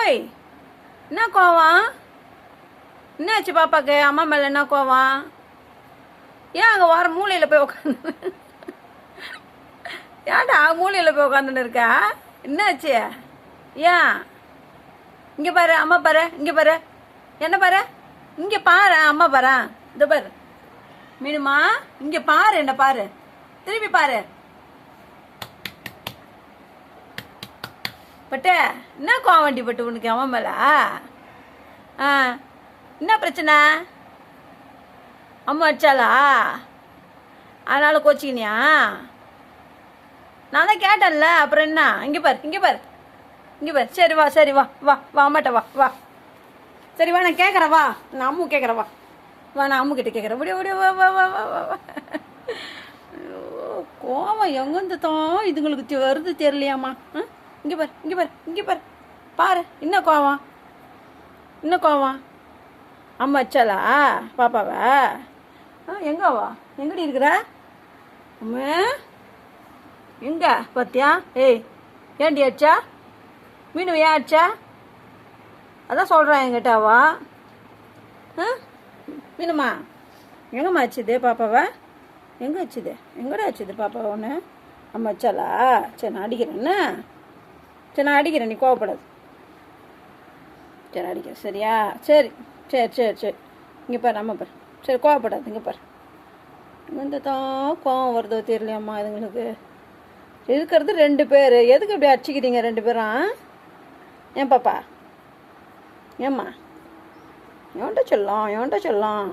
ஓய், என்ன கோவம்? என்னாச்சு பாப்பாக்கு? அம்மா மேலே என்ன கோவம்? ஏன் அங்கே வர மூலையில் போய் உட்காந்து? ஏன்டா மூலையில் போய் உட்காந்துன்னு இருக்கா? என்னாச்சு? ஏன்? இங்கே பாரு, அம்மா பாரு, இங்கே பாரு, என்ன பாரு, இங்கே பாரு, அம்மா பாரு, இந்த பாரு மீனுமா, இங்கே பாரு, என்ன பாரு, திருப்பி பாரு. பட்டு என்ன கோவண்டி பட்டு உனக்கு அம்மா மேல? என்ன பிரச்சனை? அம்மா அடிச்சாளா? அதனால கோச்சிக்கினியா? நான் தான் கேட்டேன்ல, அப்புறம் என்ன? இங்கே பாரு, இங்கே பாரு, இங்கே பாரு. சரி வா, சரி வா, வா வா, அம்மாட்ட வா, வா. சரி வா, நான் கேட்குறேன், வா, நான் அம்மு கேட்குறேன், வா வா, நான் அம்மு கிட்ட கேட்குறேன். விடிய விடிய, வா வா வா வா வா வா. கோவம் எங்கேருந்து தான் இதுங்களுக்கு வருது தெரியலையாம்மா. இங்கே பாரு, இங்கே பாரு, இங்கே பாரு, பாரு. என்ன கோவம்? என்ன கோவம்? அம்மா வச்சாலா பாப்பாவா? எங்கவா? எங்கடி இருக்கிற அம்மா? எங்க பார்த்தியா? ஏய், ஏன்டி அடிச்சா? மீனு ஏன் அடிச்சா? அதான் சொல்கிறான் என்கிட்டவா. மீனுமா எங்கம்மா ஆச்சுது பாப்பாவா? எங்கே ஆச்சுது? எங்கடா ஆச்சுது பாப்பாவை ஒன்று? அம்மா வச்சாலா? சரி நான் அடிக்கிறேன்னு. சரி நான் அடிக்கிறேன், நீ கோவப்படாது. சரி அடிக்கிறேன், சரியா? சரி சரி சரி சரி. இங்கே பாரு, அம்மா பாரு. சரி கோவப்படாது, இங்கே பாரு. இங்கே தான் கோவம் வருதோ தெரியலையாம்மா இதுங்களுக்கு. இருக்கிறது 2 பேர், எதுக்கு இப்படி அடிச்சுக்கிறீங்க 2 பேரும்? ஏன் பாப்பா? ஏம்மா எவன்ட்ட சொல்லலாம், எவன்ட்ட சொல்லலாம்?